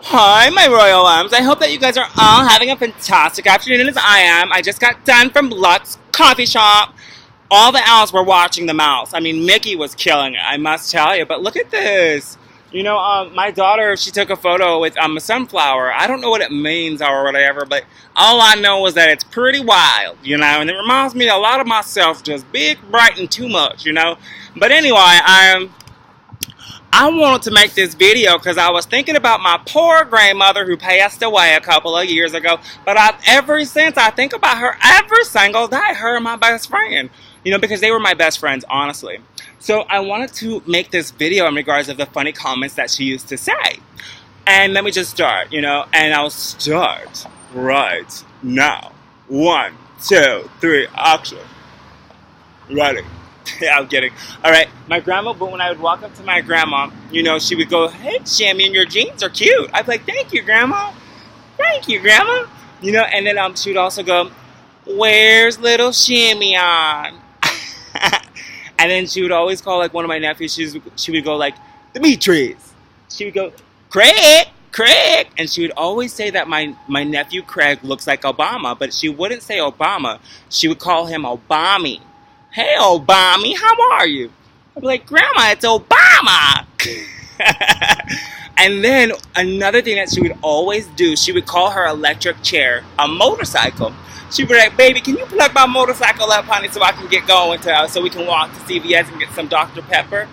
Hi, my royal ones. I hope that you guys are all having a fantastic afternoon as I am. I just got done from Lux Coffee Shop. All the owls were watching the mouse. I mean, Mickey was killing it, I must tell you. But look at this. You know, my daughter, she took a photo with a sunflower. I don't know what it means or whatever, but all I know is that it's pretty wild, you know, and it reminds me a lot of myself, just big, bright, and too much, you know. But anyway, I wanted to make this video because I was thinking about my poor grandmother who passed away a couple of years ago. But ever since, I think about her every single day, her and my best friend. You know, because they were my best friends, honestly. So I wanted to make this video in regards of the funny comments that she used to say. And let me just start, you know, and I'll start right now. 1, 2, 3, action. Ready. Yeah, I'm kidding. All right, my grandma, but when I would walk up to my grandma, you know, she would go, "Hey, Shimeon, your jeans are cute." I'd be like, "Thank you, grandma. Thank you, grandma." You know, and then she would also go, "Where's little Shimeon?" And then she would always call, like, one of my nephews, she would go, like, "Demetrius." She would go, "Craig, Craig." And she would always say that my nephew Craig looks like Obama, but she wouldn't say Obama. She would call him Obami. "Hey, Obami, how are you?" I'd be like, "Grandma, it's Obama." And then another thing that she would always do, she would call her electric chair a motorcycle. She'd be like, "Baby, can you plug my motorcycle up, honey, so I can get going so we can walk to CVS and get some Dr. Pepper?"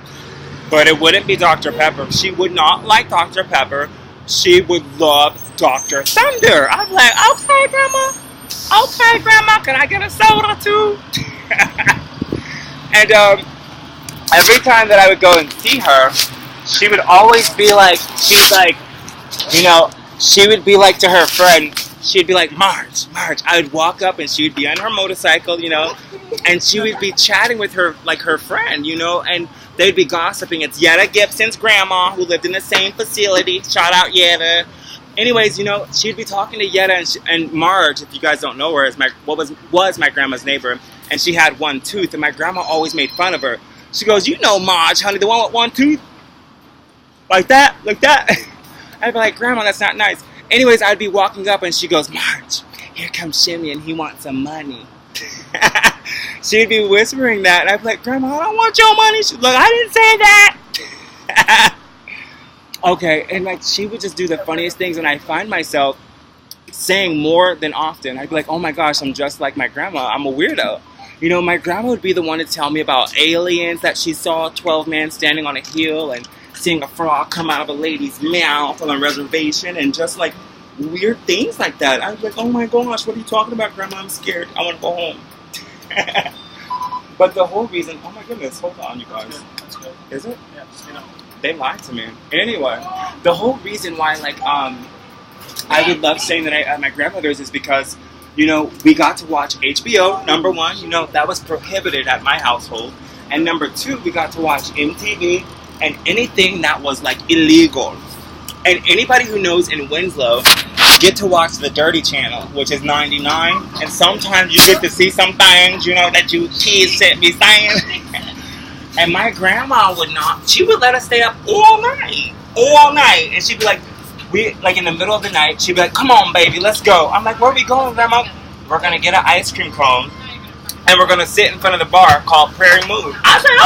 But it wouldn't be Dr. Pepper. She would not like Dr. Pepper. She would love Dr. Thunder. I'm like, "Okay, Grandma. Okay, Grandma, can I get a soda too?" And every time that I would go and see her, she would always be like, she's like, you know, she would be like to her friend, she'd be like, Marge. I would walk up and she would be on her motorcycle, you know, and she would be chatting with her, like her friend, you know, and they'd be gossiping. It's Yetta Gibson's grandma who lived in the same facility. Shout out Yetta. Anyways, you know, she'd be talking to Yetta and Marge, if you guys don't know her, is was my grandma's neighbor, and she had one tooth, and my grandma always made fun of her. She goes, "You know Marge, honey, the one with one tooth? Like that? Like that?" I'd be like, "Grandma, that's not nice." Anyways, I'd be walking up, and she goes, "Marge, here comes Shimeon, he wants some money." She'd be whispering that, and I'd be like, "Grandma, I don't want your money." She'd be like, "I didn't say that." Okay, and like she would just do the funniest things, and I find myself saying more than often. I'd be like, "Oh my gosh, I'm just like my grandma. I'm a weirdo." You know, my grandma would be the one to tell me about aliens, that she saw a 12-man standing on a hill and seeing a frog come out of a lady's mouth on a reservation, and just like weird things like that. I'd be like, "Oh my gosh, what are you talking about, Grandma? I'm scared. I want to go home." But the whole reason, oh my goodness, hold on, you guys. Is it? Yeah, you know. They lied to me. Anyway, the whole reason why, like, I would love saying that I at my grandmother's is because, you know, we got to watch HBO, number one. You know, that was prohibited at my household. And number two, we got to watch MTV and anything that was, like, illegal. And anybody who knows in Winslow, you get to watch the Dirty Channel, which is 99. And sometimes you get to see some things, you know, that you kids shouldn't be saying. And my grandma would not, she would let us stay up all night. And she'd be like, in the middle of the night, she'd be like, "Come on, baby, let's go." I'm like, "Where are we going, Grandma?" "We're going to get an ice cream cone, and we're going to sit in front of the bar called Prairie Moon." I said,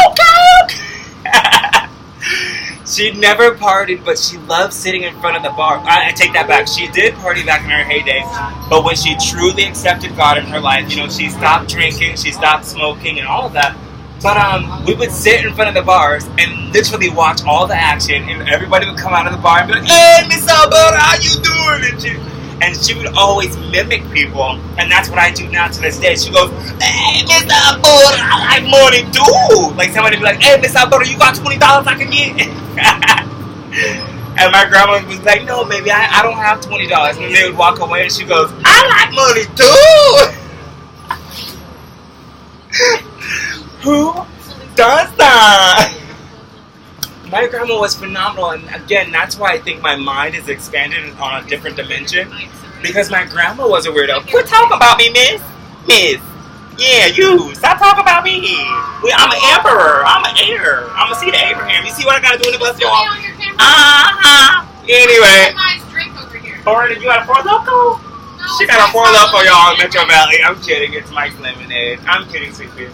"Okay." She never partied, but she loved sitting in front of the bar. I take that back. She did party back in her heyday, but when she truly accepted God in her life, you know, she stopped drinking, she stopped smoking, and all of that. But we would sit in front of the bars and literally watch all the action, and everybody would come out of the bar and be like, "Hey, Miss Alberta, how you doing?" And she would always mimic people, and that's what I do now to this day. She goes, "Hey, Miss Alberta, I like money too." Like somebody would be like, "Hey, Miss Alberta, you got $20 I can get?" And my grandma was like, "No, baby, I don't have $20. And they would walk away, and she goes, "I like money too." Who does that? My grandma was phenomenal, and again, that's why I think my mind is expanded on a different dimension, because my grandma was a weirdo. Quit talking about me, miss. Yeah, you. Stop talking about me. I'm an emperor. I'm an heir. I'm a seed of Abraham. You see what I gotta do in the bus, y'all? Anyway. You got a Four Loko? She got a Four Loko, y'all, in Metro Valley. I'm kidding. It's Mike's Lemonade. I'm kidding, sweet pea.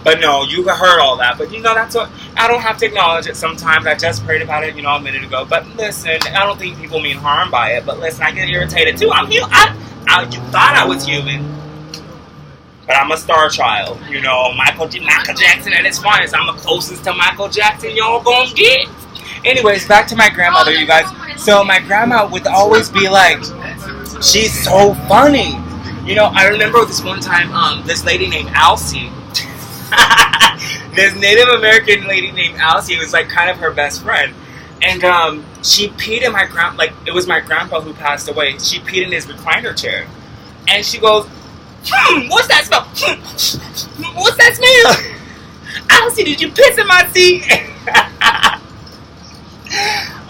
But no, you heard all that. But that's what I don't have to acknowledge it sometimes. I just prayed about it, a minute ago. But listen, I don't think people mean harm by it. But listen, I get irritated too. I'm human. You thought I was human. But I'm a star child. Michael Jackson at his finest. I'm the closest to Michael Jackson y'all gonna get. Anyways, back to my grandmother, you guys. So my grandma would always be like, she's so funny. I remember this one time, this lady named Alcy. This Native American lady named Alcy was like kind of her best friend. And she peed in it was my grandpa who passed away. She peed in his recliner chair. And she goes, what's that smell? What's that smell? Alcy, did you piss in my seat?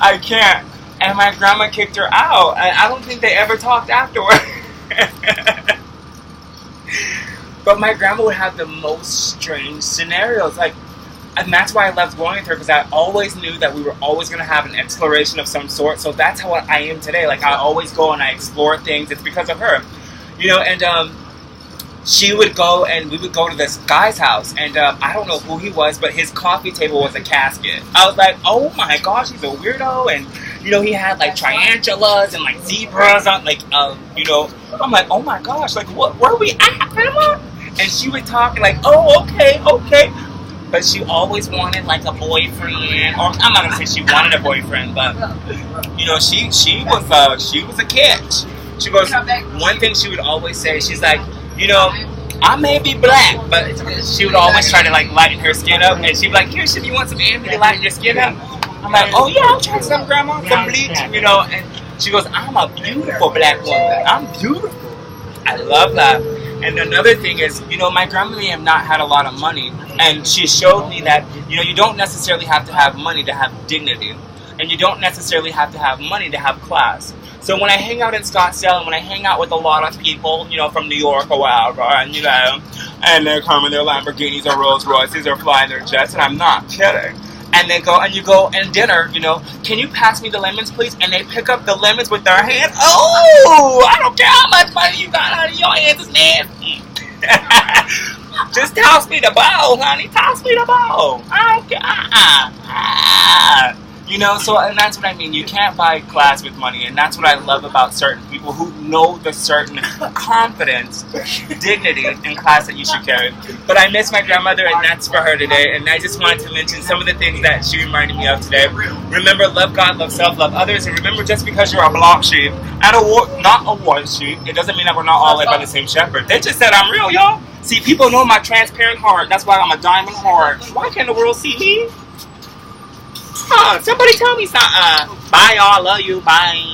I can't. And my grandma kicked her out. I don't think they ever talked afterward. But my grandma would have the most strange scenarios. And that's why I loved going with her, because I always knew that we were always going to have an exploration of some sort. So that's how I am today. I always go and I explore things. It's because of her. And she would go and we would go to this guy's house. And I don't know who he was, but his coffee table was a casket. I was like, oh my gosh, he's a weirdo. And, he had tarantulas and zebras on, I'm like, oh my gosh, where are we at, Grandma? And she would talk oh, okay. But she always wanted a boyfriend, or I'm not gonna say she wanted a boyfriend, but she was a catch. She goes, one thing she would always say, she's like, I may be black, but she would always try to lighten her skin up, and she'd be like, here, you want some ambi to lighten your skin up? I'm like, oh yeah, I'll try some, Grandma, some bleach, and she goes, I'm a beautiful black woman. I'm beautiful. I love that. And another thing is, my grandma may have not had a lot of money, and she showed me that, you don't necessarily have to have money to have dignity, and you don't necessarily have to have money to have class. So when I hang out in Scottsdale, and when I hang out with a lot of people, from New York or wherever, and, and they're coming their Lamborghinis or Rolls Royces or flying their jets, and I'm not kidding. And they go, and you go and dinner, can you pass me the lemons, please? And they pick up the lemons with their hands. Oh, I don't care how much money you got out of your hands, it's nasty. Just toss me the bowl, honey. Toss me the bowl. I don't care. So, and that's what I mean. You can't buy class with money, and that's what I love about certain people who know the certain confidence, dignity, and class that you should carry. But I miss my grandmother, and that's for her today. And I just wanted to mention some of the things that she reminded me of today. Remember, love God, love self, love others, and remember, just because you're a black sheep and not a white sheep, it doesn't mean that we're not all led by the same shepherd. They just said I'm real, y'all. See, people know my transparent heart. That's why I'm a diamond heart. Why can't the world see me? Somebody tell me something. Bye, y'all. Love you. Bye.